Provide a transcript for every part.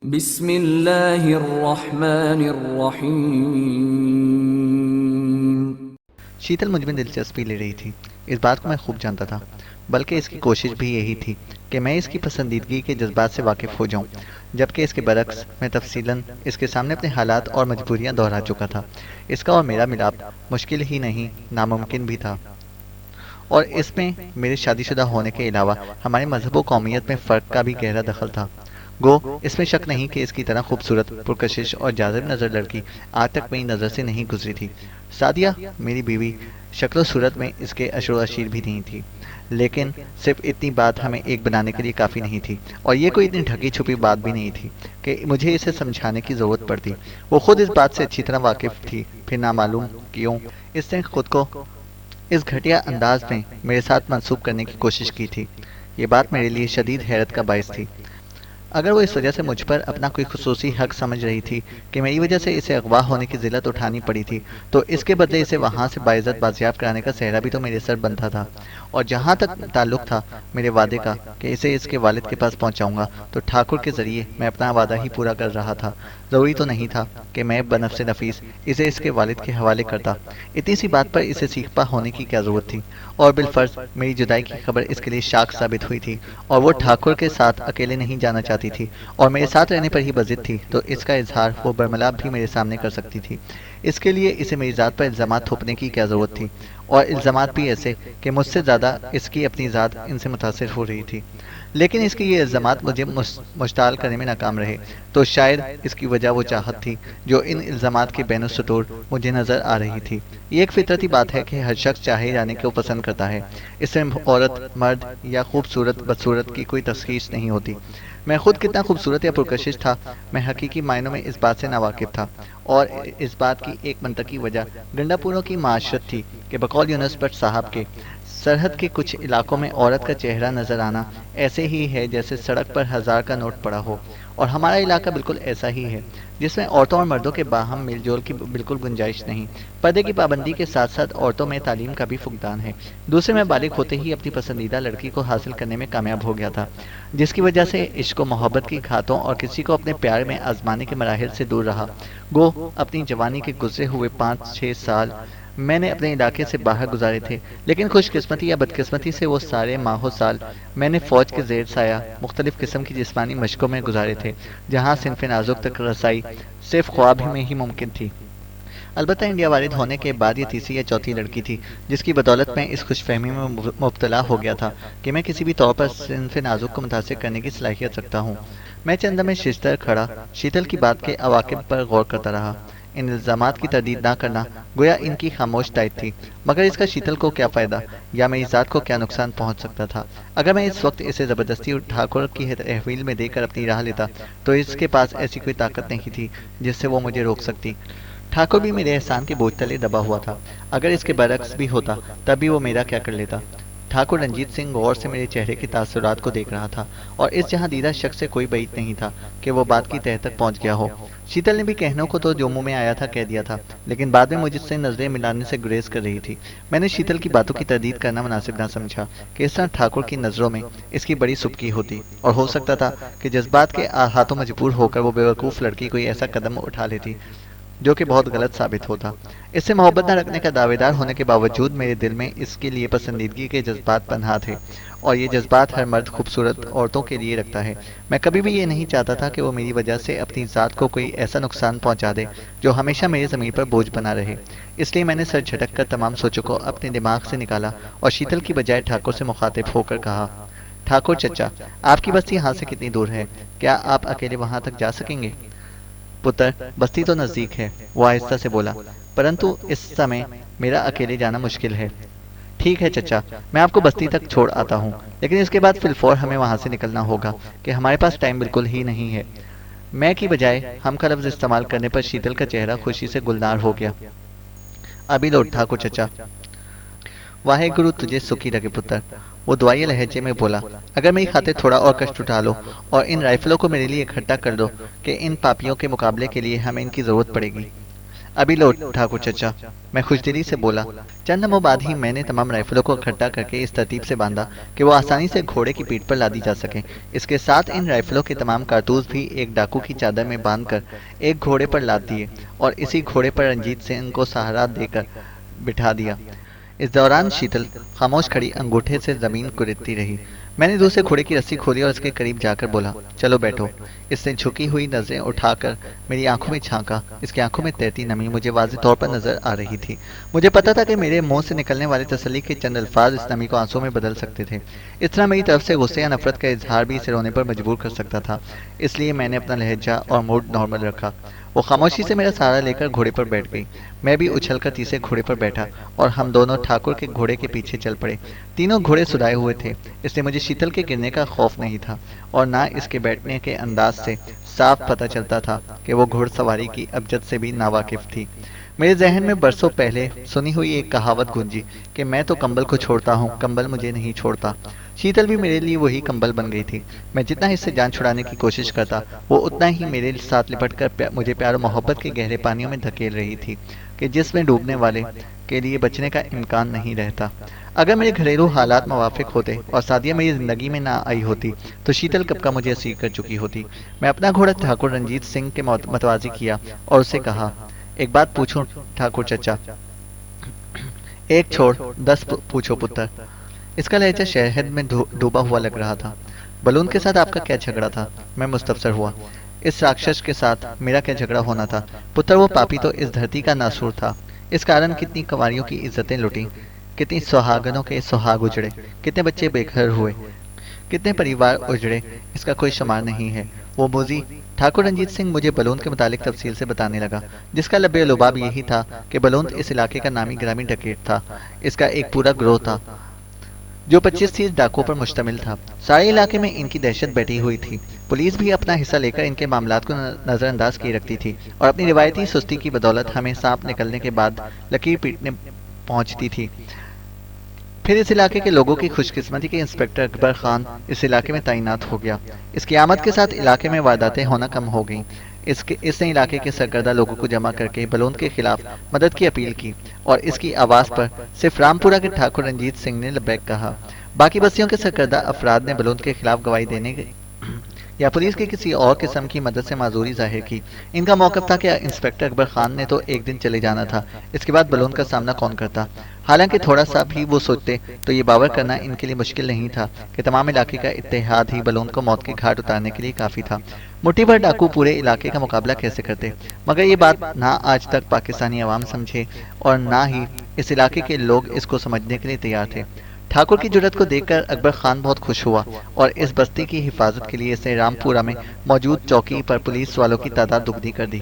बिस्मिल्लाहिर्रहमानिर्रहीम। शीतल मुझ में दिलचस्पी ले रही थी। इस बात को मैं खूब जानता था, बल्कि इसकी कोशिश भी यही थी कि मैं इसकी पसंदीदगी के जज्बात से वाकिफ हो जाऊं, जबकि इसके बरक्स मैं तफसीलन इसके सामने अपने हालात और मजबूरियां दोहरा चुका था। इसका और मेरा मिलाप मुश्किल ही नहीं, नामुमकिन भी था। और इसमें मेरे शादीशुदा होने के अलावा हमारे मजहब व कौमियत में फ़र्क का भी गहरा दखल था। गो इसमें शक नहीं कि इसकी तरह खूबसूरत, पुरकशिश और जाज़िब नज़र लड़की आज तक मेरी नज़र से नहीं गुजरी थी। सादिया मेरी बीवी शक्ल सूरत में इसके अशर अशीर भी नहीं थी, लेकिन सिर्फ इतनी बात हमें एक बनाने के लिए काफ़ी नहीं थी। और ये कोई इतनी ढकी छुपी बात भी नहीं थी कि मुझे इसे समझाने की ज़रूरत पड़ती। वो खुद इस बात से अच्छी तरह वाकिफ़ थी, फिर नामालूम क्यों इसने खुद को इस घटिया अंदाज में मेरे साथ मंसूब करने की कोशिश की थी। ये बात मेरे लिए शदीद हैरत का बायस थी। अगर वो इस वजह से मुझ पर अपना कोई खुसूसी हक समझ रही थी कि मेरी वजह से इसे अगवा होने की जिल्लत उठानी पड़ी थी, तो इसके बदले इसे वहाँ से बाइज़्ज़त बाजियाब कराने का सेहरा भी तो मेरे सर बनता था। और जहाँ तक ताल्लुक था मेरे वादे का कि इसे इसके वालिद के पास पहुँचाऊँगा, तो ठाकुर के ज़रिए मैं अपना वादा ही पूरा कर रहा था। ज़रूरी तो नहीं था कि मैं बनफ्से नफीस इसे इसके वालिद के हवाले करता। इतनी सी बात पर इसे सीखपा होने की क्या ज़रूरत थी। और बिलफर्ज मेरी जुदाई की खबर इसके लिए शाक साबित हुई थी, और वो ठाकुर के साथ अकेले नहीं जाना चाहती थी और मेरे साथ रहने पर ही बजिद थी, तो इसका इजहार वो बरमलाब भी मेरे सामने कर सकती थी। इसके लिए इसे मेरी ज़ात पर इल्ज़ामात थोपने की क्या ज़रूरत थी, और इल्ज़ामात भी ऐसे कि मुझसे ज़्यादा इसकी अपनी ज़ात इनसे मुतासिर हो रही थी। लेकिन इसके ये इल्ज़ामात मुझे मुश्ताल करने में नाकाम रहे, तो शायद इसकी वजह वो चाहत थी जो इन इल्ज़ामात के बैन सतूर मुझे नज़र आ रही थी। ये एक फितरती बात है कि हर शख्स चाहे जाने को पसंद करता है। इसमें औरत, मर्द या खूबसूरत बदसूरत की कोई तशख़ीस नहीं होती। मैं खुद कितना खूबसूरत या पुरकशिश था, मैं हकीकी मायनों में इस बात से नावाकिफ था। और इस बात की एक मंतकी वजह गंडापुरों की माशरत थी कि बकौल यूनुस भट्ट साहब के सरहद के कुछ इलाकों में औरत का चेहरा नजर आना ऐसे ही है जैसे सड़क पर 1000 का नोट पड़ा हो। और हमारा इलाका बिल्कुल ऐसा ही है, जिसमें औरतों और मर्दों के बाहम मिलजोल की बिल्कुल गुंजाइश नहीं। पर्दे की पाबंदी के साथ साथ औरतों में तालीम का भी फुकदान है। दूसरे में बालिग होते ही अपनी पसंदीदा लड़की को हासिल करने में कामयाब हो गया था, जिसकी वजह से इश्क व मोहब्बत की घातों और किसी को अपने प्यार में आजमाने के मराहिल से दूर रहा। गो अपनी जवानी के गुजरे हुए 5-6 साल मैंने अपने इलाके से बाहर गुजारे थे, लेकिन खुशकिस्मती या बदकिस्मती से वो सारे माहो साल मैंने फ़ौज के ज़ेर साया मुख्तलिफ़ किस्म की जिस्मानी मशकों में गुजारे थे, जहाँ सिनफ़ नाजुक तक रसाई सिर्फ ख्वाब में ही मुमकिन थी। अलबत्ता इंडिया वारिद होने के बाद ये तीसरी या चौथी लड़की थी जिसकी बदौलत मैं इस खुशफहमी में मुब्तला हो गया था कि मैं किसी भी तौर पर सिनफ़ नाजुक को मुतासिर करने की सलाहियत रखता हूँ। मैं चंद में शिश्तर खड़ा शीतल की बात के अवाकिब पर गौर करता रहा। इन इल्ज़ामात की तरदीद ना करना गोया इनकी खामोश दायित्व थी, मगर इसका शीतल को क्या फ़ायदा या मेरी ज़ात को क्या नुकसान पहुंच सकता था। अगर मैं इस वक्त इसे ज़बरदस्ती ठाकुर की तहवील में देकर अपनी राह लेता, तो इसके पास ऐसी कोई ताकत नहीं थी जिससे वो मुझे रोक सकती। ठाकुर भी मेरे एहसान के बोझ तले दबा हुआ था। अगर इसके बरक्स भी होता, तब भी वो मेरा क्या कर लेता। ठाकुर रंजीत सिंह गौर से मेरे चेहरे के तासुरात को देख रहा था, और इस जहां दीदा शख्स से कोई बैद नहीं था कि वो बात की तह तक पहुंच गया हो। शीतल ने भी कहनों को तो जो मुंह में आया था कह दिया था, लेकिन बाद में मुझसे नजरें मिलाने से गुरेज कर रही थी। मैंने शीतल की बातों की तरदीद करना मुनासिब ना समझा कि इस तरह ठाकुर की नज़रों में इसकी बड़ी सुबकी होती, और हो सकता था कि जज्बात के हाथों मजबूर होकर वो बेवकूफ़ लड़की कोई ऐसा कदम उठा लेती जो कि बहुत गलत साबित होता। इससे मोहब्बत न रखने का दावेदार होने के बावजूद मेरे दिल में इसके लिए पसंदीदगी के जज्बात पनहा थे, और ये जज्बात हर मर्द खूबसूरत औरतों के लिए रखता है। मैं कभी भी ये नहीं चाहता था कि वो मेरी वजह से अपनी ज़ात को कोई ऐसा नुकसान पहुंचा दे जो हमेशा मेरे ज़मीन पर बोझ बना रहे। इसलिए मैंने सर झटक कर तमाम सोचों को अपने दिमाग से निकाला और शीतल की बजाय ठाकुर से मुखातिब होकर कहा, ठाकुर चचा, आपकी बस्ती यहाँ से कितनी दूर है? क्या आप अकेले वहाँ तक जा सकेंगे? पुत्र, बस्ती तो नज़दीक है, वो आहिस्ता से बोला, परंतु इस समय मेरा अकेले जाना मुश्किल है। ठीक है चचा, मैं आपको बस्ती तक छोड़ आता हूँ, लेकिन इसके बाद फिलफौर हमें वहाँ से निकलना होगा कि हमारे पास टाइम बिल्कुल ही नहीं है। मैं की बजाय हम का लफ्ज़ इस्तेमाल करने पर शीतल का चेहरा खुशी से गुलनार हो गया। अभी लौट ठाकुर चचा। वाहे गुरु तुझे सुखी रखे पुत्र, वो दुआई लहजे में बोला। अगर मेरी खातिर थोड़ा और कष्ट उठा लो और इन राइफलों को मेरे लिए इकट्ठा कर दो कि इन पापियों के मुकाबले के लिए हमें इनकी ज़रूरत पड़ेगी। अभी लो ठाकुर चचा, मैं खुशदिली से बोला। चंद लम्हों बाद ही मैंने तमाम राइफलों को इकट्ठा करके इस तरतीब से बांधा कि वो आसानी से घोड़े की पीठ पर लादी जा सके। इसके साथ इन राइफलों के तमाम कारतूस भी एक डाकू की चादर में बांधकर एक घोड़े पर लाद दिए और इसी घोड़े पर रंजीत सिंह को सहारा देकर बिठा दिया। इस दौरान शीतल खामोश खड़ी अंगूठे से जमीन कुरेदती रही। मैंने दूसरे घोड़े की रस्सी खोली और उसके करीब जाकर बोला, चलो बैठो। इसने झुकी हुई नजरें उठाकर मेरी आंखों में झांका। इसकी आंखों में तैरती नमी मुझे वाज़ेह तौर पर नजर आ रही थी। मुझे पता था कि मेरे मुंह से निकलने वाले तसल्ली के चंद अल्फाज इस नमी को आंसू में बदल सकते थे। इस तरह मेरी तरफ से गुस्से या नफरत का इजहार भी इसे रोने पर मजबूर कर सकता था। इसलिए मैंने अपना लहजा और मूड नॉर्मल रखा। वो खामोशी से मेरा सहारा लेकर घोड़े पर बैठ गई। मैं भी उछलकर तीसरे घोड़े पर बैठा और हम दोनों ठाकुर के घोड़े के पीछे चल पड़े। तीनों घोड़े सुधाए हुए थे, इसलिए मुझे शीतल के गिरने का खौफ नहीं था और ना इसके बैठने के अंदाज से साफ पता चलता था कि वो घुड़सवारी की अबजद से भी नावाकिफ थी। मेरे जहन में बरसों पहले सुनी हुई एक कहावत गूंजी कि मैं तो कंबल को छोड़ता हूँ, कंबल मुझे नहीं छोड़ता। शीतल भी मेरे लिए वही कंबल बन गई थी। मैं जितना इससे जान छुड़ाने की कोशिश करता, वो उतना ही मेरे साथ लिपटकर मुझे प्यार और मोहब्बत के गहरे पानियों में धकेल रही थी कि जिसमें डूबने वाले के लिए बचने का इम्कान नहीं रहता। अगर मेरे घरेलू हालात मुवाफिक होते और सादिया मेरी जिंदगी में ना आई होती तो शीतल कब का मुझे असीर कर चुकी होती। मैं अपना घोड़ा ठाकुर रंजीत सिंह के मतवाजी किया और उसे कहा, एक बात पूछूं ठाकुर चचा? एक छोड़ 10 पूछो पुत्र। इसका लहजा शहद में डूबा हुआ लग रहा था। बलून के साथ आपका क्या झगड़ा था? मैं मुस्तफसर हुआ। इस राक्षस के साथ मेरा क्या झगड़ा होना था पुत्र? वो पापी तो इस धरती का नासूर था। इस कारण कितनी कंवारियों की इज्जतें लुटी, कितनी सुहागनों के सुहाग उजड़े, कितने बच्चे बेघर हुए, कितने परिवार उजड़े, इसका कोई शुमार नहीं है। वो मोजी ठाकुर रंजीत सिंह मुझे बलून के मुतालिक तफसील से बताने लगा, जिसका लबे लुबाब यही था कि बलून इस इलाके का नामी ग्रामी डकैत था। इसका एक पूरा ग्रोह था जो 25-30 डाकुओं पर मुश्तमिल था। सारे इलाके में इनकी दहशत बैठी हुई थी। पुलिस भी अपना हिस्सा लेकर इनके मामलात को नज़रअंदाज किए रखती थी और अपनी रिवायती सुस्ती की बदौलत हमें सांप निकलने के बाद लकीर पीटने पहुंचती थी। फिर इस इलाके के लोगों की खुशकिस्मती के इंस्पेक्टर अकबर खान इस इलाके में तैनात हो गया। इसकी आमद के साथ इलाके में वारदातें होना कम हो गईं। इसने इलाके के सरकर्दा लोगों को जमा करके बलून के खिलाफ मदद की अपील की और इसकी आवाज़ पर सिर्फ रामपुरा के ठाकुर रंजीत सिंह ने लबैक कहा। बाकी बस्तियों के सरकर्दा अफराद ने बलून के खिलाफ गवाही देने या पुलिस की किसी और किस्म की मदद से माजूरी जाहिर की। इनका मौकफ था कि इंस्पेक्टर अकबर खान ने तो एक दिन चले जाना था, इसके बाद बलून का सामना कौन करता। हालांकि थोड़ा सा भी वो सोचते तो ये बावर करना इनके लिए मुश्किल नहीं था कि तमाम इलाके का इत्तेहाद ही बलून को मौत के घाट उतारने के लिए काफ़ी था। मुट्ठी भर डाकू पूरे इलाके का मुकाबला कैसे करते, मगर ये बात ना आज तक पाकिस्तानी अवाम समझे और ना ही इस इलाके के लोग इसको समझने के लिए तैयार थे। ठाकुर की जुर्रत को देखकर अकबर खान बहुत खुश हुआ और इस बस्ती की हिफाजत के लिए इसने रामपुरा में मौजूद चौकी पर पुलिस वालों की तादाद दुगनी कर दी।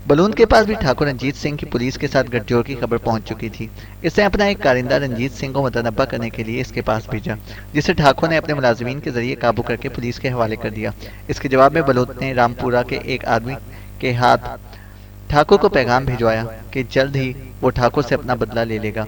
बलून के पास भी ठाकुर रंजीत सिंह की पुलिस के साथ गठजोड़ की खबर पहुंच चुकी थी। इसने अपना एक कारिंदा रंजीत सिंह को मुतनब्बा करने के लिए इसके पास भेजा, जिसे ठाकुर ने अपने मुलाजिमीन के जरिए काबू करके पुलिस के हवाले कर दिया। इसके जवाब में बलून ने रामपुरा के एक आदमी के हाथ ठाकुर को पैगाम भिजवाया कि जल्द ही वो ठाकुर से अपना बदला ले लेगा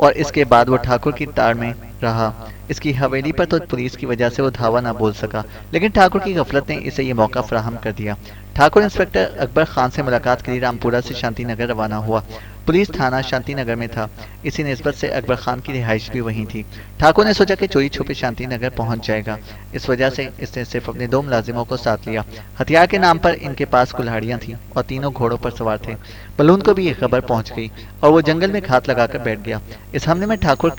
और इसके बाद वो ठाकुर की ताड़ में रहा। इसकी हवेली पर तो पुलिस की वजह से वो धावा ना बोल सका, लेकिन ठाकुर की गफलत ने इसे ये मौका फराहम कर दिया। ठाकुर इंस्पेक्टर अकबर खान से मुलाकात के लिए रामपुरा से शांति नगर रवाना हुआ। पुलिस थाना शांति नगर में था, इसी निस्बत से अकबर खान की रिहाइश भी वहीं थी। ठाकुर ने सोचा कि चोरी छुपे शांति नगर पहुंच जाएगा, इस वजह से इसने सिर्फ अपने 2 मुलाजिमों को साथ लिया। हथियार के नाम पर इनके पास कुल्हाड़ियां थीं और तीनों घोड़ों पर सवार थे। बलून को भी ये खबर पहुंच गई और वो जंगल में घात लगाकर बैठ गया। इस हमले में ठाकुर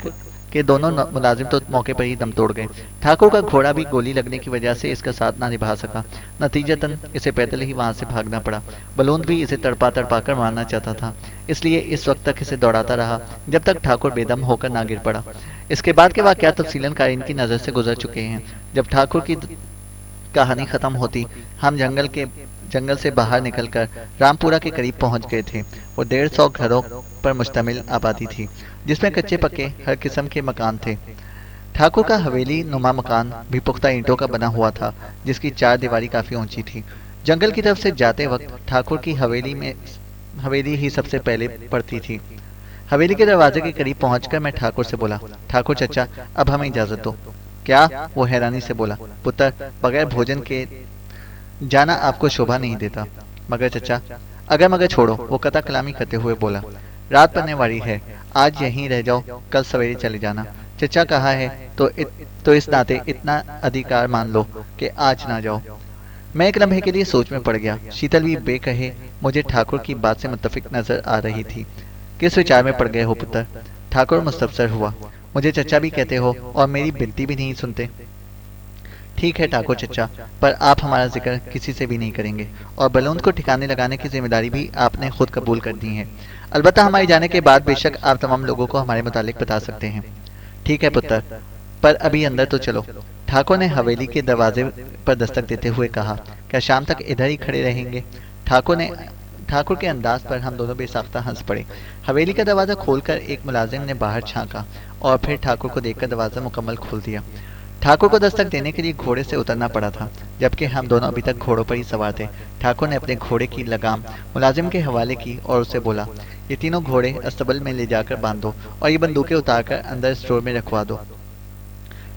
के दोनों मुलाजिम तो मौके पर ही दम तोड़ गए। ठाकुर का घोड़ा भी गोली लगने की वजह से इसका साथ ना निभा सका। नतीजतन इसे पैदल ही वहां से भागना पड़ा। बलून भी इसे तड़पा तड़पा कर मारना चाहता था, इसलिए इस वक्त तक इसे दौड़ाता रहा जब तक ठाकुर बेदम होकर ना गिर पड़ा। इसके बाद के वाकयात तफसीलन कारीन की नज़र से गुजर चुके हैं। जब ठाकुर की कहानी खत्म होती, हम जंगल से बाहर निकलकर रामपुरा के करीब पहुंच गए थे। वो 150 घरों पर मुश्तमिल आबादी थी, जिसमें कच्चे पक्के हर किस्म के मकान थे। ठाकुर का हवेली नुमा मकान भी पुख्ता ईंटों का बना हुआ था, जिसकी 4 दीवारी काफी ऊंची थी। जंगल की तरफ से जाते वक्त ठाकुर की हवेली ही सबसे पहले पड़ती थी। हवेली के दरवाजे के करीब पहुंचकर मैं ठाकुर से बोला, ठाकुर चचा अब हमें इजाजत दो। क्या? वो हैरानी से बोला, पुत्र बगैर भोजन के जाना आपको शोभा नहीं देता। मगर चचा अगर मगर छोड़ो, वो कथा कलामी करते हुए बोला। रात पड़ने वाली है, आज यहीं रह जाओ, कल सवेरे चले जाना। चचा कहा है तो इस नाते इतना अधिकार मान लो कि आज ना जाओ। मैं एक लम्हे के लिए सोच में पड़ गया। शीतल भी बेकहे मुझे ठाकुर की बात से मुत्तफिक नजर आ रही थी। किस विचार में पड़ गए हो पुत्र? ठाकुर मुस्तफसर हुआ। मुझे चचा भी कहते हो और मेरी बिनती भी नहीं सुनते। ठीक है ठाकुर चचा, पर आप हमारा जिक्र किसी से भी नहीं करेंगे और बलूंद को ठिकाने लगाने की जिम्मेदारी भी आपने खुद कबूल कर दी है। अलबत्ता हमारे जाने के बाद बेशक आप तमाम लोगों को हमारे मुतालिक बता सकते हैं। ठीक है पुत्र, पर अभी अंदर तो चलो। ठाकुर ने हवेली के दरवाजे पर दस्तक देते हुए कहा। क्या शाम तक इधर ही खड़े रहेंगे? ठाकुर के अंदाज पर हम दोनों बेसाख्ता हंस पड़े। हवेली का दरवाजा खोलकर एक मुलाजिम ने बाहर झांका और फिर ठाकुर को देखकर दरवाजा मुकम्मल खोल दिया। ठाकुर को दस्तक देने के लिए घोड़े से उतरना पड़ा था, जबकि हम दोनों अभी तक घोड़ों पर ही सवार थे। ठाकुर ने अपने घोड़े की लगाम मुलाजिम के हवाले की और उससे बोला, ये तीनों घोड़े अस्तबल में ले जाकर बांध दो और ये बंदूकें उतारकर अंदर स्टोर में रखवा दो।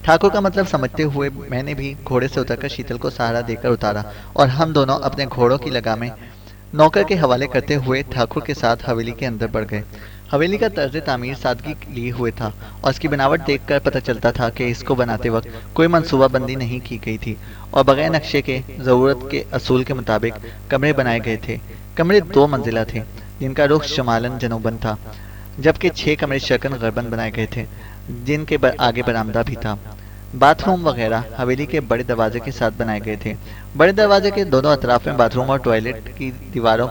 ठाकुर का मतलब समझते हुए मैंने भी घोड़े से उतरकर शीतल को सहारा देकर उतारा और हम दोनों अपने घोड़ों की लगामें नौकर के हवाले करते हुए ठाकुर के साथ हवेली के अंदर बढ़ गए। हवेली का तर्ज तामीर सादगी लिए हुए था और इसकी बनावट देखकर पता चलता था कि इसको बनाते वक्त कोई मनसूबाबंदी नहीं की गई थी और बगैर नक्शे के ज़रूरत के असूल के मुताबिक कमरे बनाए गए थे। कमरे 2 मंजिला थे, जिनका रुख शमालन जनूबन था, जबकि 6 कमरे शर्कन गरबन बनाए गए थे, जिनके आगे बरामदा भी था। बाथरूम वगैरह हवेली के बड़े दरवाजे के साथ बनाए गए थे। बड़े दरवाजे के दोनों अतराफ में बाथरूम और टॉयलेट की दीवारों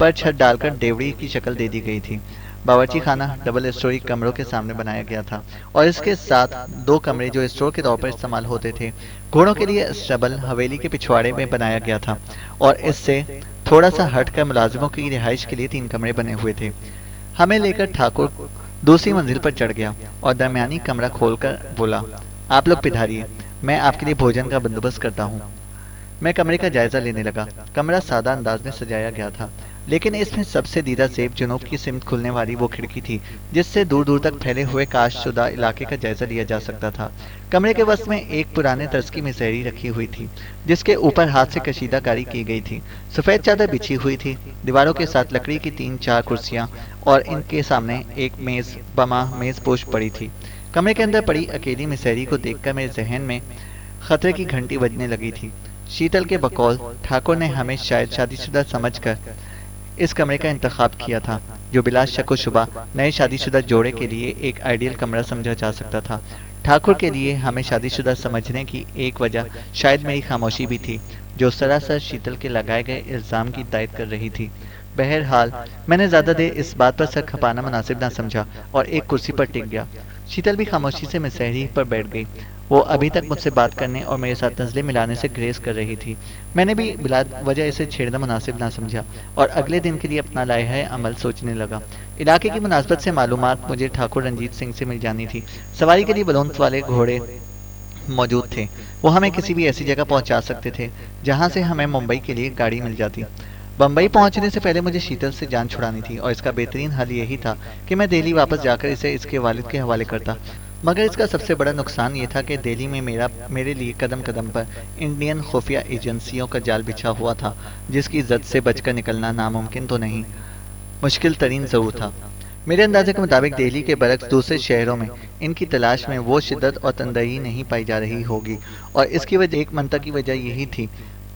पर छत डालकर डेवड़ी की शक्ल दे दी गई थी। बावर्ची खाना डबल स्टोरी कमरों के सामने बनाया गया था और इसके साथ 2 कमरे जो स्टोर के तौर पर इस्तेमाल होते थे। घोड़ों के लिए स्टबल हवेली के पिछवाड़े में बनाया गया था और इससे थोड़ा सा हटकर मुलाजिमों की रिहाइश के लिए 3 कमरे बने हुए थे। हमें लेकर ठाकुर दूसरी मंजिल पर चढ़ गया और दरमियानी कमरा खोलकर बोला, आप लोग पिधारिए, मैं आपके लिए भोजन का बंदोबस्त करता हूँ। मैं कमरे का जायजा लेने लगा। कमरा सादा अंदाज में सजाया गया था, लेकिन इसमें सबसे दीदा जेब जुनूब की सिमत खुलने वाली वो खिड़की थी जिससे दूर दूर तक फैले हुए काशशुदा इलाके का जायजा लिया जा सकता था। कमरे के वस्त में एक पुराने तर्ज की मिसेरी रखी हुई थी जिसके ऊपर हाथ से कशीदाकारी की गई थी। सफ़ेद चादर बिछी हुई थी। दीवारों के साथ लकड़ी की 3-4 कुर्सियां और इनके सामने एक मेज बमा मेज पोश पड़ी थी। कमरे के अंदर पड़ी अकेली मिसेरी को देखकर मेरे जहन में खतरे की घंटी बजने लगी थी। शीतल के बकौल ठाकुर ने हमें शायद शादीशुदा समझकर इस कमरे का इंतखाब किया था, जो बिला शक व शुबा नए शादीशुदा जोड़े के लिए एक आइडियल कमरा समझा जा सकता था। ठाकुर के लिए हमें शादीशुदा समझने की एक वजह शायद मेरी खामोशी भी थी, जो सरासर शीतल के लगाए गए इल्ज़ाम की तायद कर रही थी। बहरहाल मैंने ज़्यादा देर इस बात पर सर खपाना मुनासिब ना समझा और एक कुर्सी पर टिक गया। शीतल भी खामोशी से मिसहरी पर बैठ गई। वो अभी तक मुझसे बात करने और मेरे साथ नज़रें मिलाने से ग्रेस कर रही थी। मैंने भी बिला वजह इसे छेड़ना मुनासिब ना समझा और अगले दिन के लिए अपना लाया अमल सोचने लगा। इलाके की मुनासबत से मालूमात मुझे ठाकुर रंजीत सिंह से मिल जानी थी। सवारी के लिए बलून्स वाले घोड़े मौजूद थे। वो हमें किसी भी ऐसी जगह पहुंचा सकते थे जहां से हमें मुंबई के लिए गाड़ी मिल जाती। बम्बई पहुंचने से पहले मुझे शीतल से जान छुड़ानी थी और इसका बेहतरीन हल यही था कि मैं दिल्ली वापस जाकर इसे इसके वालिद के हवाले करता। मगर इसका सबसे बड़ा नुकसान ये था कि दिल्ली में मेरे लिए कदम कदम पर इंडियन खुफिया एजेंसियों का जाल बिछा हुआ था, जिसकी जद से बचकर निकलना नामुमकिन तो नहीं, मुश्किल तरीन ज़रूर था। मेरे अंदाजे के मुताबिक दिल्ली के बरक्स दूसरे शहरों में इनकी तलाश में वो शिद्दत और तंदही नहीं पाई जा रही होगी और इसकी वजह एक मंता की वजह यही थी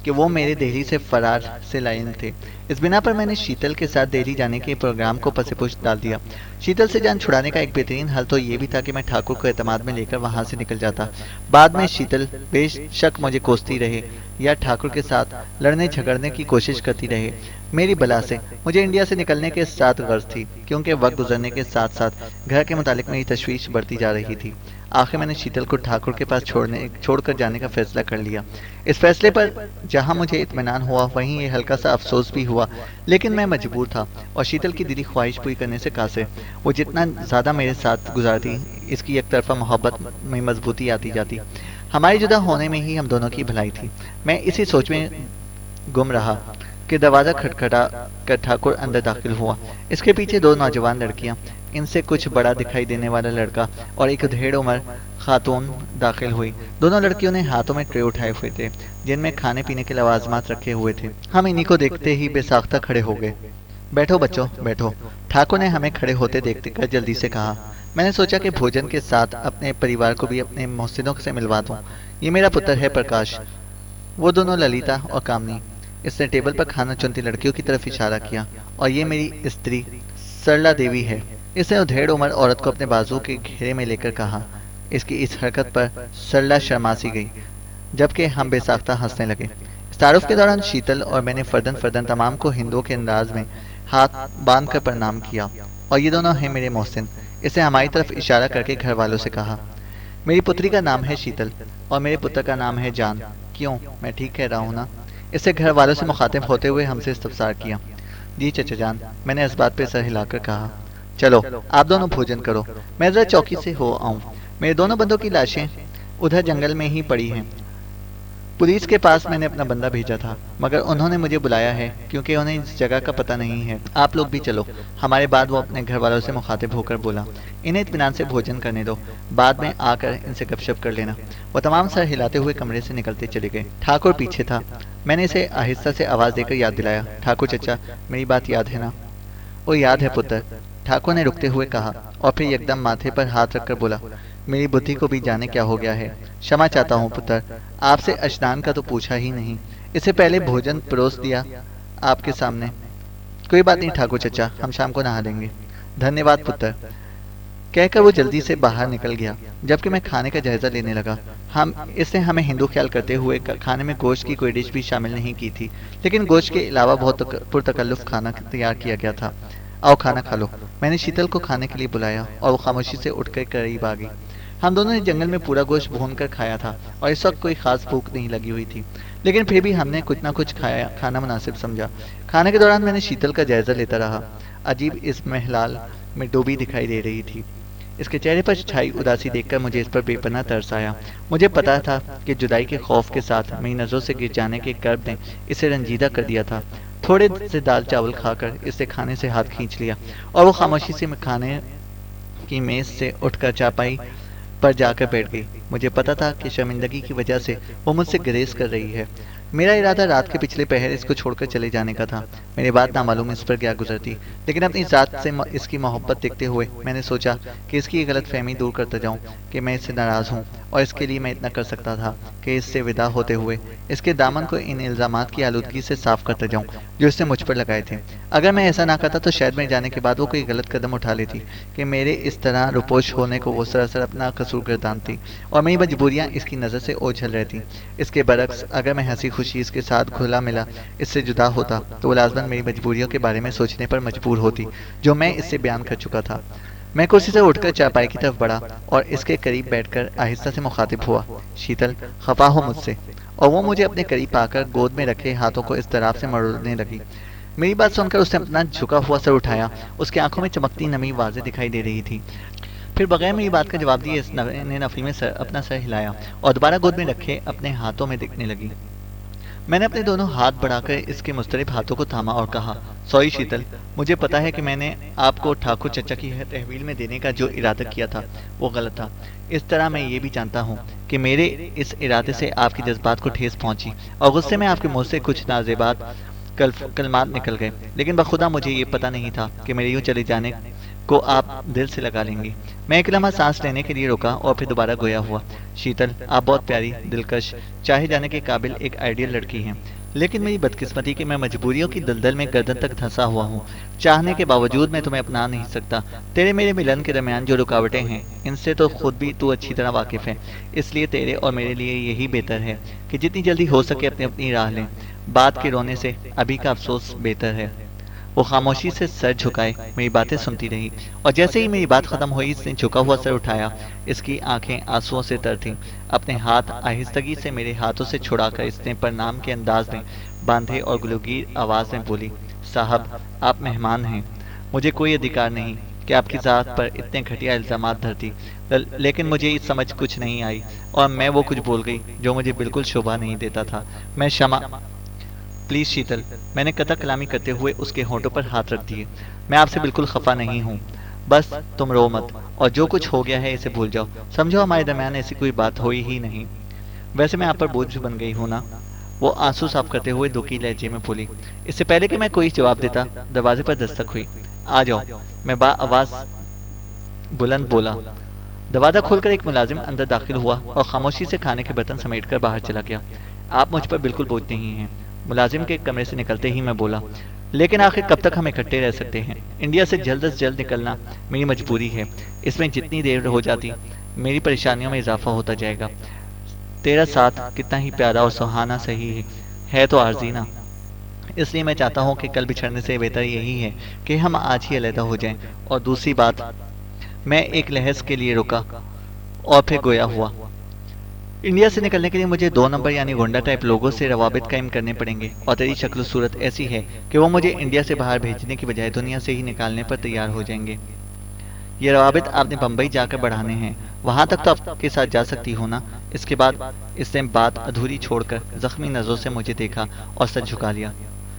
कि वो मेरे दिल्ली से फरार से लायन थे। इस बिना पर मैंने शीतल के साथ दिल्ली जाने के प्रोग्राम को पसेपुश डाल दिया। शीतल से जान छुड़ाने का एक बेहतरीन हल तो ये भी था कि मैं ठाकुर को एतमाद में लेकर वहां से निकल जाता। बाद में शीतल बेशक मुझे कोसती रहे या ठाकुर के साथ लड़ने झगड़ने की कोशिश करती रहे, मेरी बला से मुझे इंडिया से निकलने के साथ गर्ज थी, क्योंकि वक्त गुजरने के साथ साथ घर के मुतालिक मेरी तशवीश बढ़ती जा रही थी। आखिर मैंने शीतल को ठाकुर के पास छोड़कर जाने का फैसला कर लिया। इस फैसले पर जहां मुझे इत्मीनान हुआ वहीं ये हल्का सा अफसोस भी हुआ, लेकिन मैं मजबूर था और शीतल की दिली ख्वाहिश पूरी करने से कासिर। वो जितना ज़्यादा मेरे साथ गुजारती, इसकी एक तरफा मोहब्बत में मजबूती आती जाती। हमारे जुदा होने में ही हम दोनों की भलाई थी। मैं इसी सोच में गुम रहा कि दरवाज़ा खटखटा कर ठाकुर अंदर दाखिल हुआ। इसके पीछे दो नौजवान लड़कियां, इनसे कुछ बड़ा दिखाई देने वाला लड़का और एक ढेर उम्र खातून दाखिल हुई। दोनों लड़कियों ने हाथों में ट्रे उठाए हुए थे जिनमें खाने पीने के लवाजमात रखे हुए थे। हम इन्हीं को देखते ही बेसाख्ता खड़े हो गए। बैठो बच्चों, बैठो, ठाकुर ने हमें खड़े होते देखते कर जल्दी से कहा। मैंने सोचा कि भोजन के साथ अपने परिवार को भी अपने मोहसिनों से मिलवा दूं। ये मेरा पुत्र है प्रकाश, वो दोनों ललिता और कामनी। इसने टेबल पर खाना चुनती लड़कियों की तरफ इशारा किया। और ये मेरी स्त्री सरला देवी है। इसने उधेड़ उम्र औरत को अपने बाजू के घेरे में लेकर कहा। इसकी इस हरकत पर सरला शर्मासी गई, जबकि हम बेसाख्ता हंसने लगे। इस तारुफ के दौरान शीतल और मैंने फर्दन फर्दन तमाम को हिंदुओं के अंदाज में हाथ बांध कर प्रणाम किया। और ये दोनों हैं मेरे मोहसिन। इसने हमारी तरफ इशारा करके घर वालों से कहा। मेरी पुत्री का नाम है शीतल और मेरे पुत्र का नाम है जान। क्यों, मैं ठीक कह रहा हूँ ना? इससे घर वालों से मुखातिब होते हुए हमसे इस्तफसार किया। जी चचा जान, मैंने इस बात पे सर हिलाकर कहा। चलो आप दोनों भोजन करो, मैं जरा चौकी से हो आऊँ। मेरे दोनों बंदों की लाशें उधर जंगल में ही पड़ी हैं। पुलिस के पास मैंने अपना बंदा भेजा था, मगर उन्होंने मुझे बुलाया है क्योंकि उन्हें इस जगह का पता नहीं है। आप लोग भी चलो। हमारे बाद वो अपने घर वालों से मुखातिब होकर बोला। इन्हें इत्मीनान से भोजन करने दो, बाद में आकर इनसे गपशप कर लेना। वो तमाम सर हिलाते हुए कमरे से निकलते चले गए। ठाकुर पीछे था। मैंने इसे आहिस्ता से आवाज़ देकर याद दिलाया। ठाकुर चचा, मेरी बात याद है ना? वो याद है पुत्र, ठाकुर ने रुकते हुए कहा और फिर एकदम माथे पर हाथ रखकर बोला। मेरी बुद्धि को भी जाने क्या हो गया है। क्षमा चाहता हूँ पुत्र, आपसे अशनान का तो पूछा ही नहीं। इससे पहले भोजन परोस दिया आपके सामने। कोई बात नहीं ठाकुर चचा, हम शाम को नहा लेंगे। धन्यवाद पुत्र, कहकर वो जल्दी से बाहर निकल गया, जबकि मैं खाने का जायजा लेने लगा। इसने हमें हिंदू ख्याल करते हुए खाने में गोश्त की कोई डिश भी शामिल नहीं की थी, लेकिन गोश्त के अलावा बहुत पुरतकल्लुफ़ खाना तैयार किया गया था। आओ खाना खा लो। मैंने शीतल को खाने के लिए बुलाया और वो खामोशी से उठकर करीब आ गई। हम दोनों ने जंगल में पूरा गोश्त भून कर खाया था और इस वक्त कोई खास भूख नहीं लगी हुई थी, लेकिन फिर भी हमने कुछ ना कुछ खाना मुनासिब समझा। खाने के दौरान मैंने शीतल का जायजा लेता रहा। अजीब इस महलाल में डूबी दिखाई दे रही थी। इसके चेहरे पर छाई उदासी देखकर मुझे इस पर बेपनाह तरस आया। मुझे पता था कि जुदाई के खौफ के साथ मेरी नज़रों से गिर जाने के कर्ब ने इसे रंजीदा कर दिया था। थोड़े से दाल चावल खाकर इससे खाने से हाथ खींच लिया और वो खामोशी से खाने की मेज से उठकर चापाई पर जाकर बैठ गई। मुझे पता था कि शर्मिंदगी की वजह से वो मुझसे गुरेज कर रही है। मेरा इरादा रात के पिछले पहर इसको छोड़कर चले जाने का था। मेरी बात नामालूम इस पर क्या गुजरती, लेकिन अपनी ज़ात से इसकी मोहब्बत देखते हुए मैंने सोचा कि इसकी गलत फहमी दूर करता जाऊं कि मैं इससे नाराज़ हूं, और इसके लिए मैं इतना कर सकता था कि इससे विदा होते हुए इसके दामन को इन इल्ज़ामात की आलूदगी से साफ करता जाऊं जो इसने मुझ पर लगाए थे। अगर मैं ऐसा ना करता तो शायद मेरे जाने के बाद वो कोई गलत कदम उठा लेती कि मेरे इस तरह रुपोश होने को वो सरासर अपना कसूर गर्दानती और मेरी मजबूरियाँ इसकी नज़र से ओझल रहती। इसके बरक्स अगर मैं हंसी खुशी इसके साथ घुला मिला इससे जुदा होता तो वो लाज़मन मेरी मजबूरियों के बारे में सोचने पर मजबूर होती, जो मैं इससे बयान कर चुका था। मैं कुर्सी से उठकर चारपाई की तरफ बढ़ा और इसके करीब बैठकर आहिस्ता से मुखातिब हुआ। शीतल, खफा हो मुझसे? और वो मुझे अपने करीब पाकर गोद में रखे हाथों को इस तरह से मरोड़ने लगी। मेरी बात सुनकर उसने अपना झुका हुआ सर उठाया। उसकी आंखों में चमकती नमी वाज़ेह दिखाई दे रही थी। फिर बगैर मेरी बात का जवाब दिए इसने नफी में अपना सर हिलाया और दोबारा गोद में रखे अपने हाथों में दिखने लगी। मैंने अपने दोनों हाथ बढ़ाकर इसके मुस्तरिब हाथों को थामा और कहा, सॉरी शीतल, मुझे पता है कि मैंने आपको ठाकुर चचा की तहवील में देने का जो इरादा किया था वो गलत था। इस तरह मैं ये भी जानता हूँ कि मेरे इस इरादे से आपके जज्बात को ठेस पहुंची और गुस्से में आपके मुंह से कुछ नाजेबात कलमात निकल गए, लेकिन बखुदा मुझे ये पता नहीं था कि मेरे यूँ चले जाने को आप दिल से लगा लेंगी। मैं एक लम्हा सांस लेने के लिए रुका और फिर दोबारा गोया हुआ। शीतल, आप बहुत प्यारी, दिलकश, चाहे जाने के काबिल एक आइडियल लड़की हैं, लेकिन मेरी बदकिस्मती कि मैं मजबूरियों की दलदल में गर्दन तक धंसा हुआ हूँ। चाहने के बावजूद मैं तुम्हें अपना नहीं सकता। तेरे मेरे मिलन के दरमियान जो रुकावटें हैं इनसे तो खुद भी तू अच्छी तरह वाकिफ़ है, इसलिए तेरे और मेरे लिए यही बेहतर है कि जितनी जल्दी हो सके अपनी अपनी राह लें। बात के रोने से अभी का अफसोस बेहतर है। वो खामोशी से सर झुकाए मेरी बातें सुनती रही और जैसे ही मेरी बात खत्म हुई इसने झुका हुआ सर उठाया। इसकी आंखें आंसुओं से तर थीं। अपने हाथ आहिस्तगी से मेरे हाथों से छुड़ाकर इसने प्रणाम के अंदाज में बांधे और गुलगीर आवाज़ में बोली, साहब, आप मेहमान हैं, मुझे कोई अधिकार नहीं कि आपकी ज़ात पर इतने घटिया इल्ज़ामात धरती, लेकिन मुझे इस समझ कुछ नहीं आई और मैं वो कुछ बोल गई जो मुझे बिल्कुल शोभा नहीं देता था। मैं क्षमा प्लीज शीतल, मैंने कतक कलामी करते हुए उसके होठों पर हाथ रख दिए। मैं आपसे बिल्कुल खफा नहीं हूँ। बस तुम रो मत, और जो कुछ हो गया है इसे भूल जाओ। समझो हमारे दरमियान ऐसी कोई बात हुई ही नहीं। वैसे मैं आप पर बोझ बन गई हूँ ना? वो आंसू साफ करते हुए दुखी लहजे में बोली। इससे पहले कि मैं कोई जवाब देता, दरवाजे पर दस्तक हुई। आ जाओ, मैं बा आवाज बुलंद बोला। दरवाजा खोलकर एक मुलाजिम अंदर दाखिल हुआ और खामोशी से खाने के बर्तन समेटकर बाहर चला गया। आप मुझ पर बिल्कुल बोझ नहीं हैं। मुलाजिम के कमरे से निकलते ही मैं बोला। लेकिन आखिर कब तक हम इकट्ठे रह सकते हैं? इंडिया से जल्द निकलना मेरी मजबूरी है। इसमें जितनी देर हो जाती, मेरी परेशानियों में इजाफा होता जाएगा। तेरा साथ कितना ही प्यारा और सुहाना सही है तो आर्जी ना। इसलिए मैं चाहता हूँ कि कल बिछड़ने से बेहतर यही है कि हम आज ही अलहदा हो जाएं। और दूसरी बात, मैं एक लहज के लिए रुका और फिर गोया हुआ। इंडिया से निकलने के लिए मुझे 2 नंबर यानी गुंडा टाइप लोगों से रवाबित कायम करने पड़ेंगे, और तेरी शक्ल सूरत ऐसी है कि वो मुझे इंडिया से बाहर भेजने की बजाय दुनिया से ही निकालने पर तैयार हो जाएंगे। ये रवाबित आपने बम्बई जाकर बढ़ाने हैं। वहां तक तो आपके साथ जा सकती हो ना? इसके बाद इसने बात अधूरी छोड़कर जख्मी नजरों से मुझे देखा और सर झुका लिया।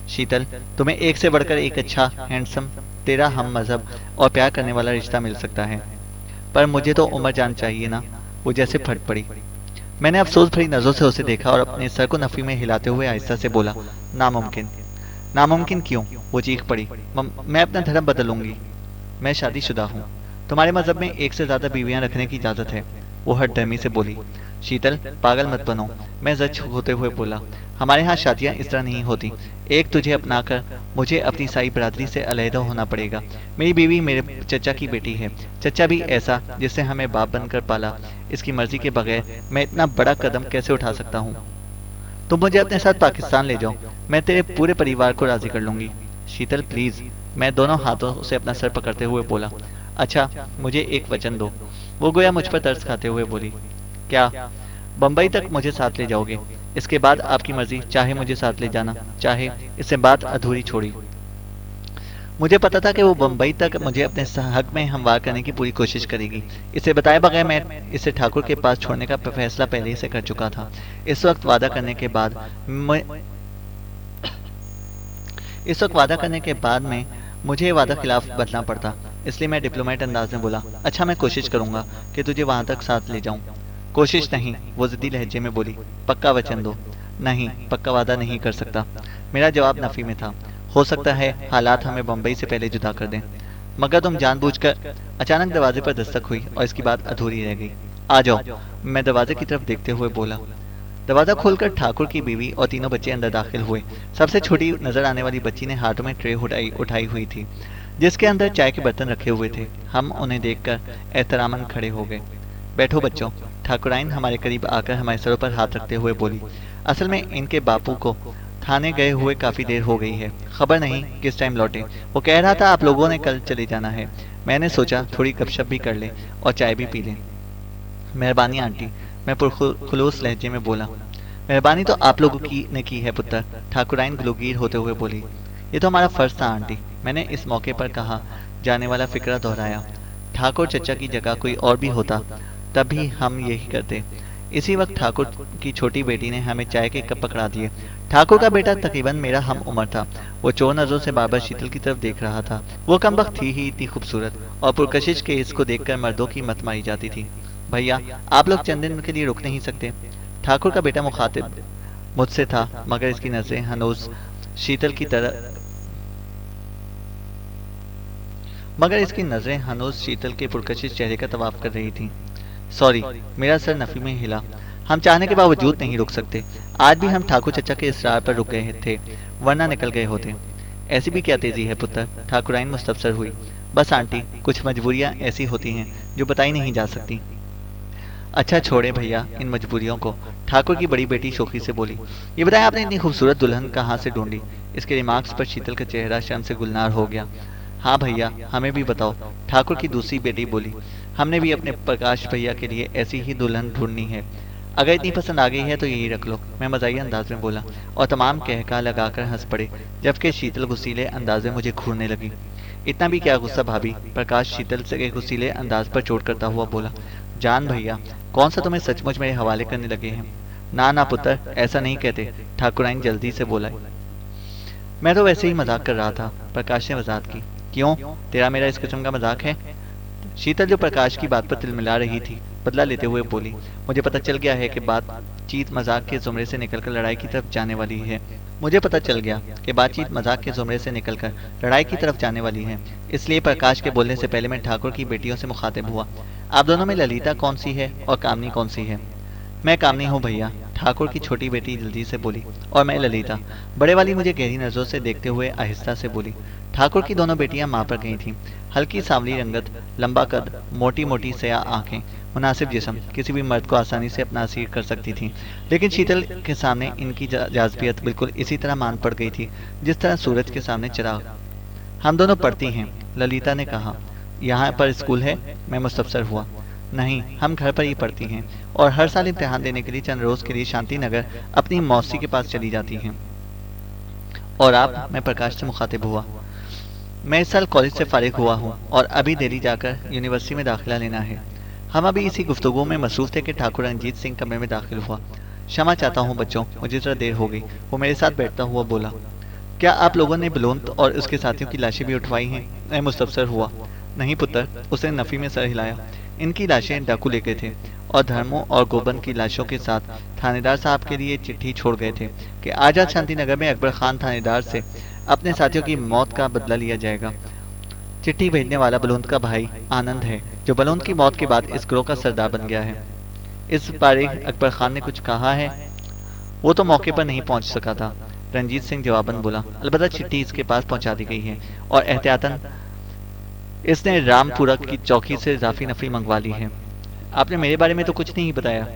शीतल, तुम्हें एक से बढ़कर एक अच्छा, हैंडसम, तेरा हम मजहब और प्यार करने वाला रिश्ता मिल सकता है, पर मुझे तो उमर जान चाहिए ना। वो जैसे फट पड़ी। मैंने अफसोस भरी नजरों से उसे देखा और अपने सर को नफी में हिलाते हुए आहिस्ता से बोला, नामुमकिन। नामुमकिन क्यों? वो चीख पड़ी। मैं अपना धर्म बदलूंगी। मैं शादीशुदा हूँ। तुम्हारे मजहब में एक से ज्यादा बीवियां रखने की इजाजत है। वो हठधर्मी से बोली। शीतल, पागल मत बनो। मैं जज होते हुए बोला। हमारे यहाँ शादियां इस तरह नहीं होती। एक तुझे अपनाकर मुझे अपनी सारी बरादरी से अलहदा होना पड़ेगा। मेरी बीवी मेरे चचा की बेटी है। चचा भी ऐसा जिससे हमें बाप बनकर पाला। इसकी मर्जी के बगैर मैं इतना बड़ा कदम कैसे उठा सकता हूँ? तुम मुझे अपने साथ पाकिस्तान ले जाओ। मैं तेरे पूरे परिवार को राजी कर लूंगी। शीतल प्लीज। मैं दोनों हाथों से अपना सर पकड़ते हुए बोला। अच्छा, मुझे एक वचन दो। वो गोया मुझ पर तरस खाते हुए बोली। क्या? बंबई तक मुझे साथ ले जाओगे? इसके बाद आपकी मर्जी, चाहे मुझे साथ ले जाना, चाहे। इससे बात अधूरी छोड़ी। मुझे पता था कि वो बंबई तक मुझे अपने हक में हमवार करने की पूरी कोशिश करेगी। इसे बताए बगैर मैं इसे ठाकुर के पास छोड़ने का फैसला पहले ही से कर चुका था। इस वक्त वादा करने के बाद मैं इस वक्त वादा करने के बाद में मुझे वादा खिलाफ बदलना पड़ता। इसलिए मैं डिप्लोमेट अंदाज में बोला, अच्छा मैं कोशिश करूंगा कि तुझे वहां तक साथ ले जाऊं। कोशिश नहीं, वो जिद्दी लहजे में बोली। पक्का वचन दो। नहीं, पक्का वादा नहीं कर सकता। मेरा जवाब नफी में था। हो सकता है हालात हमें बम्बई से पहले जुदा कर दें, मगर तुम जानबूझकर। अचानक दरवाजे पर दस्तक हुई और इसकी बात अधूरी रह गई। आ जाओ, मैं दरवाजे की तरफ देखते हुए बोला। दरवाजा खोलकर ठाकुर की बीवी और तीनों बच्चे अंदर दाखिल हुए। सबसे छोटी नजर आने वाली बच्ची ने हाथों में ट्रे उठाई हुई थी, जिसके अंदर चाय के बर्तन रखे हुए थे। हम उन्हें देखकर एहतरामन खड़े हो गए। बैठो बच्चों। ठाकुराइन हमारे करीब आकर हमारे सरों पर हाथ रखते हुए बोली। असल में इनके बापू को थाने गए हुए काफी देर हो गई है। खबर नहीं किस टाइम लौटे। वो कह रहा था आप लोगों ने कल चले जाना है। मैंने सोचा थोड़ी गपशप भी कर ले और चाय भी पी लें। मेहरबानी आंटी, मैं पुरखुलूस लहजे में बोला। मेहरबानी तो आप लोगों की ने की है पुत्र, ठाकुराइन गलोगीर होते हुए बोली। ये तो हमारा फर्ज था आंटी, मैंने इस मौके पर कहा जाने वाला फिक्रा दोहराया। ठाकुर चचा की जगह कोई और भी होता तब भी हम यही करते। इसी वक्त ठाकुर की छोटी बेटी ने हमें चाय के कप पकड़ा दिए। ठाकुर का बेटा तकरीबन मेरा हम उम्र था। वो चोर नजरों से बार बार शीतल की तरफ देख रहा था। वो कमबख्त थी ही इतनी खूबसूरत, और पुरकशिश के इसको देखकर मर्दों की मत मारी जाती थी। भैया, आप लोग चंद दिन के लिए रुक नहीं सकते? ठाकुर का बेटा मुखातिब मुझसे था, मगर इसकी नजरें हनूज शीतल की तरह मगर इसकी नजरें हनूज शीतल के पुरकशिश चेहरे का तवाफ कर रही थीं। सॉरी, मेरा सर नफी में हिला। हम चाहने के बावजूद नहीं रुक सकते। आज भी हम ठाकुर चचा के इसरार पर रुक गए थे, वरना निकल गए होते। ऐसी भी क्या तेजी है पुत्र? ठाकुराइन मुस्तफसर हुई। बस आंटी, कुछ मजबूरियां ऐसी होती हैं जो बताई नहीं जा सकती। अच्छा छोड़े भैया इन मजबूरियों को, ठाकुर की बड़ी बेटी शोखी से बोली। ये बताया आपने इतनी खूबसूरत दुल्हन कहाँ से ढूंढी? इसके रिमार्क्स पर शीतल का चेहरा शर्म से गुलनार हो गया। हाँ भैया, हमें भी बताओ, ठाकुर की दूसरी बेटी बोली। हमने भी अपने प्रकाश भैया के लिए ऐसी ही दुल्हन ढूंढनी है। अगर इतनी पसंद आ गई है तो यही रख लो, मैं मजाही अंदाज में बोला, और तमाम कहका लगाकर हंस पड़े, जबकि शीतल गुस्सीले अंदाज में मुझे घूरने लगी। इतना भी क्या गुस्सा भाभी? प्रकाश शीतल से गुस्सीले अंदाज पर चोट करता हुआ बोला। जान भैया, कौन सा तुम्हें सचमुच मेरे हवाले करने लगे हैं? ना ना पुत्र, ऐसा नहीं कहते, ठाकुराइन जल्दी से बोला। मैं तो वैसे ही मजाक कर रहा था, प्रकाश ने वजाहत की। क्यों, तेरा मेरा इस किस्म का मजाक है? शीतल, जो प्रकाश की बात पर तिलमिला रही थी, बदला लेते हुए बोली, मुझे पता चल गया है कि बातचीत मजाक के जुमरे से निकलकर लड़ाई की तरफ जाने वाली है। मुझे पता चल गया कि बातचीत मजाक के जुमरे से निकलकर लड़ाई की तरफ जाने वाली है। इसलिए प्रकाश के बोलने से पहले मैं ठाकुर की बेटियों से मुखातिब हुआ। आप दोनों में ललिता कौन सी है और कामनी कौन सी है? मैं कामनी हूँ भैया, ठाकुर की छोटी बेटी जल्दी से बोली। और मैं ललिता, बड़े वाली मुझे गहरी नजरों से देखते हुए आहिस्ता से बोली। ठाकुर की दोनों बेटियां माँ पर गई थीं। हल्की सांवली रंगत, लंबा कद, मोटी मोटी सया आंखें, मुनासिब जिस्म, किसी भी मर्द को आसानी से अपना असीर कर सकती थीं। लेकिन शीतल के सामने इनकी जाज़बियत बिल्कुल इसी तरह मान पड़ गई थी जिस तरह सूरज के सामने चिराग। हम दोनों पढ़ती हैं, ललिता ने कहा। यहाँ पर स्कूल है? मैं मुस्तफसर हुआ। नहीं, हम घर पर ही पढ़ती हैं और हर साल इम्तिहान देने के लिए चंद रोज के लिए शांति नगर अपनी मौसी के पास चली जाती हैं। और आप? मैं प्रकाश से मुखातिब हुआ। मैं इस साल कॉलेज से फारिग हुआ हूँ और अभी दिल्ली जाकर यूनिवर्सिटी में दाखिला लेना है। हम अभी इसी गुफ्तगू में मसरूफ थे कि ठाकुर रंजीत सिंह कमरे में दाखिल हुआ। क्षमा चाहता हूँ बच्चों, मुझे जरा देर हो गई, वो मेरे साथ बैठता हुआ बोला। क्या आप लोगों ने बलूंत और उसके साथियों की लाशें भी उठवाई हैं? मैं मुस्तफसर हुआ। नहीं पुत्र, उसने नफी में सर हिलाया। इनकी लाशें डाकू ले गए थे और धर्मों और गोबन की लाशों के साथ थानेदार साहब के लिए चिट्ठी छोड़ गए थे कि आजाद शांति नगर में अकबर खान थानेदार से अपने साथियों की मौत का बदला लिया जाएगा। चिट्ठी भेजने वाला बलूंत का भाई आनंद है, जो बलूंत की मौत के बाद इस गिरोह का सरदार बन गया है। इस बारे अकबर खान ने कुछ कहा है? वो तो मौके पर नहीं पहुंच सका था, रंजीत सिंह जवाबन बोला। अलबत्ता चिट्ठी इसके पास पहुंचा दी गई है और एहतियातन इसने रामपुरा की चौकी से इजाफी नफरी मंगवा ली है। आपने मेरे बारे में तो कुछ नहीं बताया।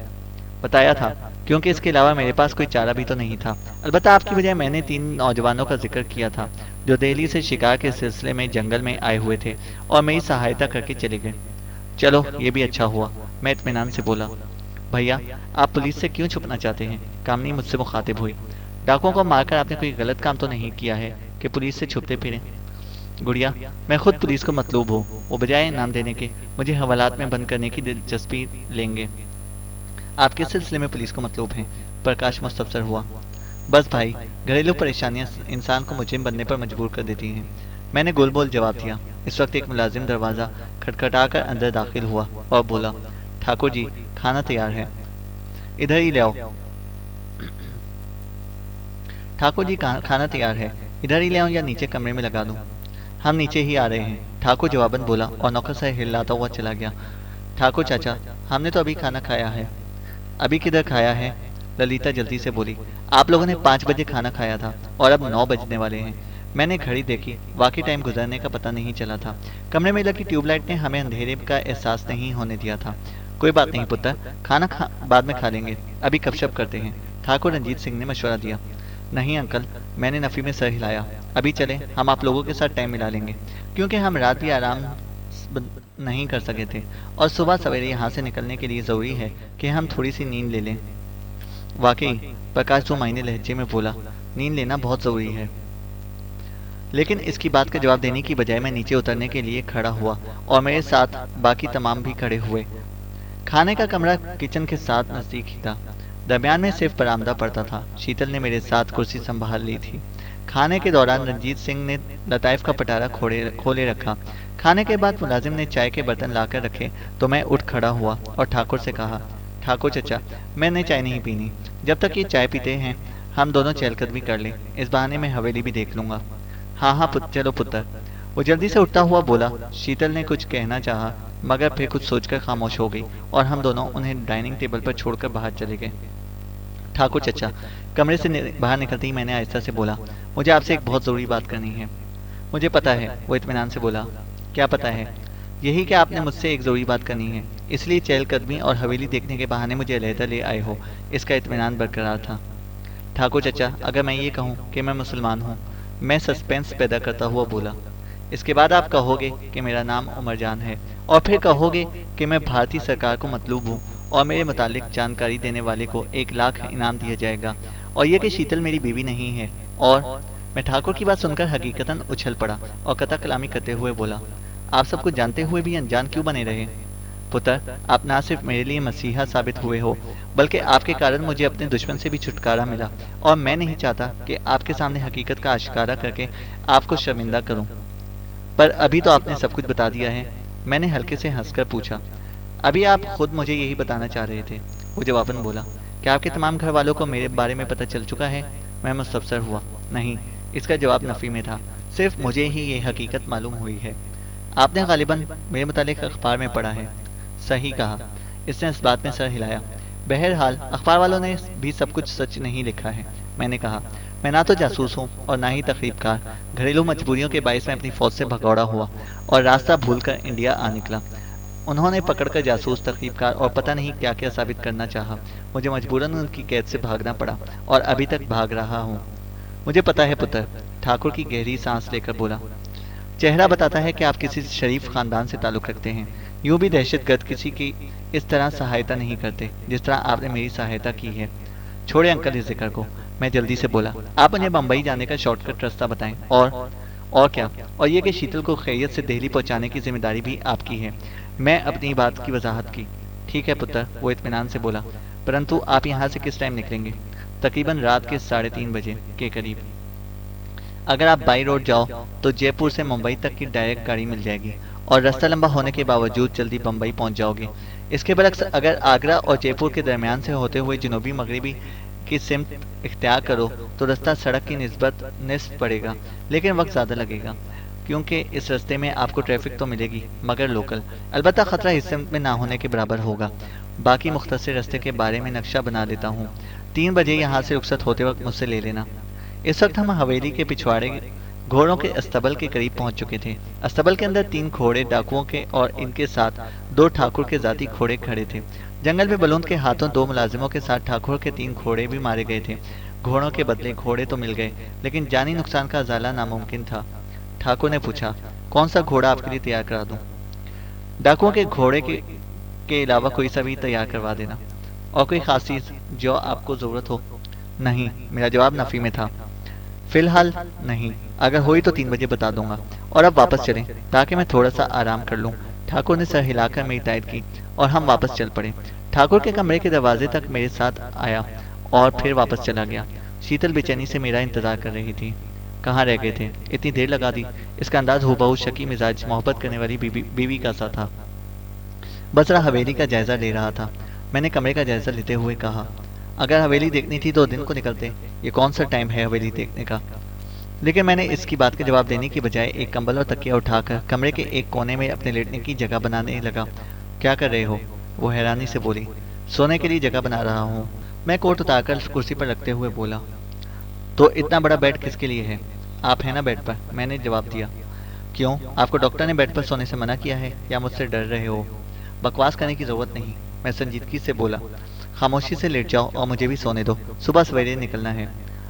बताया था, क्योंकि इसके अलावा मेरे पास कोई चारा भी तो नहीं था। अलबत्ता आपकी बजाय मैंने 3 नौजवानों का जिक्र किया था जो दिल्ली से शिकार के सिलसिले में जंगल में आए हुए थे और मेरी सहायता करके चले गए। चलो, ये भी अच्छा हुआ, मैं इत्मीनान से बोला। भैया, आप पुलिस से क्यों छुपना चाहते हैं? कामनी मुझसे मुखातिब हुई। डाकुओं को मारकर आपने कोई गलत काम तो नहीं किया है कि पुलिस से छुपते फिरें? गुड़िया, मैं खुद पुलिस को मतलूब हूँ, वो बजाय इनाम देने के मुझे हवालात में बंद करने की दिलचस्पी लेंगे। आप किस सिलसिले में पुलिस को मतलूब हैं? प्रकाश मुस्तफसर हुआ। बस भाई, घरेलू परेशानियां इंसान को मुजरिम बनने पर मजबूर कर देती हैं। मैंने गोल बोल जवाब दिया। इस वक्त एक मुलाजिम दरवाज़ा खटखटाकर अंदर दाखिल हुआ और बोला, ठाकुर जी, खाना तैयार है, इधर ही ले आओ। ठाकुर जी, खाना तैयार है, इधर ही ले आओ या नीचे कमरे में लगा दूं? हम नीचे ही आ रहे हैं, ठाकुर जवाबन बोला और नौकर से हिलाता हुआ चला गया। ठाकुर चाचा, हमने तो अभी खाना खाया है। अभी किधर खाया है? ललिता जल्दी से बोली। आप लोगों ने 5 बजे खाना खाया था और अब 9 बजने वाले हैं। मैंने घड़ी देखी, वाकई टाइम गुजरने का पता नहीं चला था। कमरे में लगी ट्यूबलाइट ने हमें अंधेरे का एहसास नहीं होने दिया था। कोई बात नहीं पुत्र, खाना बाद में खा लेंगे, अभी गपशप करते हैं, ठाकुर रंजीत सिंह ने मशवरा दिया। नहीं अंकल, मैंने नफी में सर हिलाया। अभी चलें, हम आप लोगों के साथ टाइम मिला लेंगे, क्योंकि हम रात भी आराम नहीं कर सके थे और सुबह सवेरे यहाँ से निकलने के लिए ज़रूरी है कि हम थोड़ी सी नींद ले लें। वाकई, प्रकाश 2 महीने लहजे में बोला, नींद लेना बहुत ज़रूरी है। लेकिन इसकी बात का जवाब देने की बजाय मैं नीचे उतरने के लिए खड़ा हुआ और मेरे साथ बाकी तमाम भी खड़े हुए। खाने का कमरा किचन के साथ नज़दीक ही था। दरमियान में सिर्फ बरामदा पड़ता था। शीतल ने मेरे साथ कुर्सी संभाल ली थी। खाने के दौरान रंजीत सिंह ने लताइफ का पटारा खोले रखा। खाने के बाद मुलाजिम ने चाय के बर्तन लाकर रखे तो मैं उठ खड़ा हुआ और ठाकुर से कहा, ठाकुर चचा, मैंने चाय नहीं पीनी। जब तक ये चाय पीते हैं हम दोनों चहलकदमी कर लें, इस बहाने मैं हवेली भी देख लूंगा। हाँ हाँ चलो पुत्र, वो जल्दी से उठता हुआ बोला। शीतल ने कुछ कहना चाहा मगर फिर कुछ सोचकर खामोश हो गई और हम दोनों उन्हें डाइनिंग टेबल पर छोड़कर बाहर चले गए। ठाकुर चचा, कमरे से बाहर निकलते ही मैंने आहिस्ता से बोला, मुझे आपसे एक बहुत ज़रूरी बात करनी है। मुझे पता है, वो इत्मीनान से बोला। क्या पता है? यही कि आपने मुझसे एक ज़रूरी बात करनी है, इसलिए चहलकदमी और हवेली देखने के बहाने मुझे अलहदा ले आए हो, इसका इत्मीनान बरकरार था। ठाकुर चचा, अगर मैं ये कहूँ कि मैं मुसलमान हूँ, मैं सस्पेंस पैदा करता हुआ बोला। इसके बाद आप कहोगे कि मेरा नाम उमरजान है और फिर कहोगे कि मैं भारतीय सरकार को मतलूब हूँ और मेरे मुतालिक जानकारी देने वाले को 1 लाख इनाम दिया जाएगा और यह कि शीतल मेरी बीवी नहीं है। और मैं ठाकुर की बात सुनकर हकीकतन उछल पड़ा और कथा कलामी करते हुए बोला, आप सब कुछ जानते हुए भी अनजान क्यों बने रहे? पुत्र, आप ना सिर्फ मेरे लिए मसीहा साबित हुए हो, बल्कि आपके कारण मुझे अपने दुश्मन से भी छुटकारा मिला, और मैं नहीं चाहता कि आपके सामने हकीकत का आश्कारा करके आपको शर्मिंदा करूं। पर अभी तो आपने सब कुछ बता दिया है। मैंने हल्के से हंसकर पूछा। अभी आप खुद मुझे यही बताना चाह रहे थे, वो जवाबन बोला। क्या आपके तमाम घर वालों को मेरे बारे में पता चल चुका है? मैं मुस्तफसर हुआ। नहीं, इसका जवाब नफी में था। सिर्फ मुझे ही ये हकीकत मालूम हुई है। आपने गालिबन मेरे मुतालिक अखबार में पढ़ा है। सही कहा। इसने इस बात में सर हिलाया। बहरहाल अखबार वालों ने भी सब कुछ सच नहीं लिखा है, मैंने कहा। मैं ना तो जासूस हूँ और ना ही तकरीबकार। घरेलू मजबूरियों के बायस मैं अपनी फौज से भगौड़ा हुआ और रास्ता भूलकर इंडिया आ निकला। उन्होंने पकड़कर जासूस, तकरीबकार और पता नहीं क्या क्या साबित करना चाहा। मुझे मजबूरन उनकी कैद से भागना पड़ा और अभी तक भाग रहा हूँ। मुझे पता है पुत्र, ठाकुर की गहरी सांस लेकर बोला। चेहरा बताता है कि आप किसी शरीफ खानदान से ताल्लुक रखते हैं। यूं भी दहशतगर्द किसी की इस तरह सहायता नहीं करते जिस तरह आपने मेरी सहायता की है। छोड़े अंकल इस जिक्र को, मैं जल्दी से बोला। आप मुझे बम्बई जाने का शॉर्टकट रास्ता बताएं। और क्या? और ये कि शीतल को खैरियत से दिल्ली पहुंचाने की जिम्मेदारी भी आपकी है। मैं अपनी बात की वजाहत की। ठीक है पुत्र, वो इत्मीनान से बोला। परंतु आप यहाँ से किस टाइम निकलेंगे? तकरीबन रात के 3:30 के करीब। अगर आप बाई रोड जाओ तो जयपुर से मुंबई तक की डायरेक्ट गाड़ी मिल जाएगी और रास्ता लंबा होने के बावजूद जल्दी बम्बई पहुंच जाओगे। इसके बरक्स अगर आगरा और जयपुर के दरमियान से होते हुए जनूबी मगरबी की सिमत इख्तियार करो तो रास्ता सड़क की निस्बत निस्फ पड़ेगा, लेकिन वक्त ज़्यादा लगेगा, क्योंकि इस रास्ते में आपको ट्रैफिक तो मिलेगी मगर लोकल। अलबत्ता ख़तरा इस सिमत में ना होने के बराबर होगा। बाकी मुख्तसर रास्ते के बारे में नक्शा बना देता हूँ। 3 बजे यहाँ से रुखसत होते वक्त मुझसे ले लेना। इस वक्त हम हवेली के पिछवाड़े घोड़ों के अस्तबल के करीब पहुंच चुके थे। अस्तबल के अंदर 3 घोड़े डाकुओं के और इनके साथ 2 ठाकुर के जाती घोड़े खड़े थे। जंगल में बलून के हाथों 2 मुलाजिमों के साथ ठाकुर के 3 घोड़े भी मारे गए थे। घोड़ों के बदले घोड़े तो मिल गए, लेकिन जानी नुकसान का अजाला नामुमकिन था। ठाकुर ने पूछा, कौन सा घोड़ा आपके लिए तैयार करा दूं? डाकुओं के घोड़े के अलावा कोई सा भी तैयार करवा देना। और कोई खास चीज जो आपको जरूरत हो? नहीं, मेरा जवाब नफी में था। फिलहाल नहीं, अगर हुई तो 3 बजे बता दूंगा। और अब वापस चलें ताकि मैं थोड़ा सा आराम कर लूं। ठाकुर ने सर हिलाकर मेरी तायद की और हम वापस चल पड़े। ठाकुर के कमरे के दरवाजे तक मेरे साथ आया और फिर वापस चला गया। शीतल बेचैनी से मेरा इंतजार कर रही थी। कहाँ रह गए थे? इतनी देर लगा दी। इसका अंदाज हुबहू शकी मिजाज मोहब्बत करने वाली बीवी का सा था। बसरा हवेली का जायजा ले रहा था। मैंने कमरे का जायजा लेते हुए कहा, अगर हवेली देखनी थी तो दिन को निकलते। ये कौन सा टाइम है हवेली देखने का? लेकिन मैंने इसकी बात के जवाब देने की बजाय एक कंबल और तकिया उठाकर कमरे के एक कोने में अपने लेटने की जगह बनाने लगा। क्या कर रहे हो? वो हैरानी से बोली। सोने के लिए जगह बना रहा हूँ, मैं कोट उतारकर कुर्सी पर रखते हुए बोला। तो इतना बड़ा बेड किसके लिए है? आप है ना बेड पर, मैंने जवाब दिया। क्यों, आपको डॉक्टर ने बेड पर सोने से मना किया है या मुझसे डर रहे हो? बकवास करने की जरूरत नहीं, मैं संजीदगी से बोला। खामोशी से लेट जाओ और मुझे भी सोने दो, सुबह सवेरे निकलना है।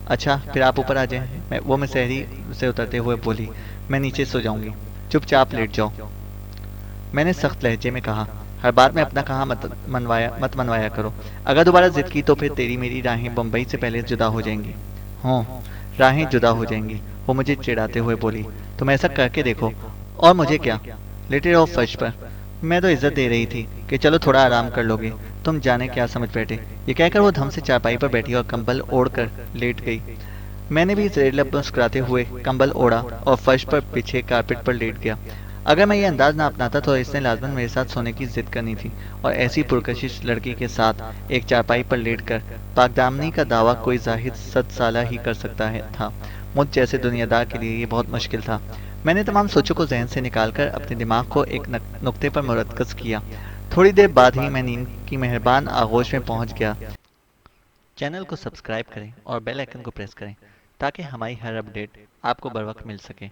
अच्छा, फिर आप ऊपर आ जाएं। मैं शहरी से उतरते हुए बोली। मैं नीचे सो जाऊंगी, चुपचाप लेट जाओ, मैंने सख्त लहजे में कहा। हर बात में अपना कहा मत मनवाया करो। अगर दोबारा जिद की तो फिर तेरी मेरी राहें बम्बई से पहले जुदा हो जाएंगी। हाँ, राहें जुदा हो जाएंगी, वो मुझे चिढ़ाते हुए बोली। तुम ऐसा करके देखो। और मुझे क्या? लेटे रहो फर्श पर। मैं तो इज्जत दे रही थी कि चलो थोड़ा आराम कर लोगे, तुम जाने क्या समझ बैठे। ये कहकर वो धम से चारपाई पर बैठी और कंबल ओढ़ कर लेट गई। मैंने भी ज़ेर-लब मुस्कुराते हुए कंबल ओढ़ा और फर्श पर बिछे कारपेट पर लेट गया। अगर मैं ये अंदाज ना अपनाता तो इसने लाजमन मेरे साथ सोने की जिद करनी थी, और ऐसी पुरकशिश लड़की के साथ एक चारपाई पर लेटकर पाकदामनी का दावा कोई जाहिद 7 साला ही कर सकता था। मुझ जैसे दुनियादार के लिए ये बहुत मुश्किल था। मैंने तमाम सोचों को जहन से निकालकर अपने दिमाग को एक नुक्ते पर मुरक्कज़ किया। थोड़ी देर बाद ही मैं नींद की मेहरबान आगोश में पहुंच गया। चैनल को सब्सक्राइब करें और बेल आइकन को प्रेस करें ताकि हमारी हर अपडेट आपको बर वक्त मिल सके।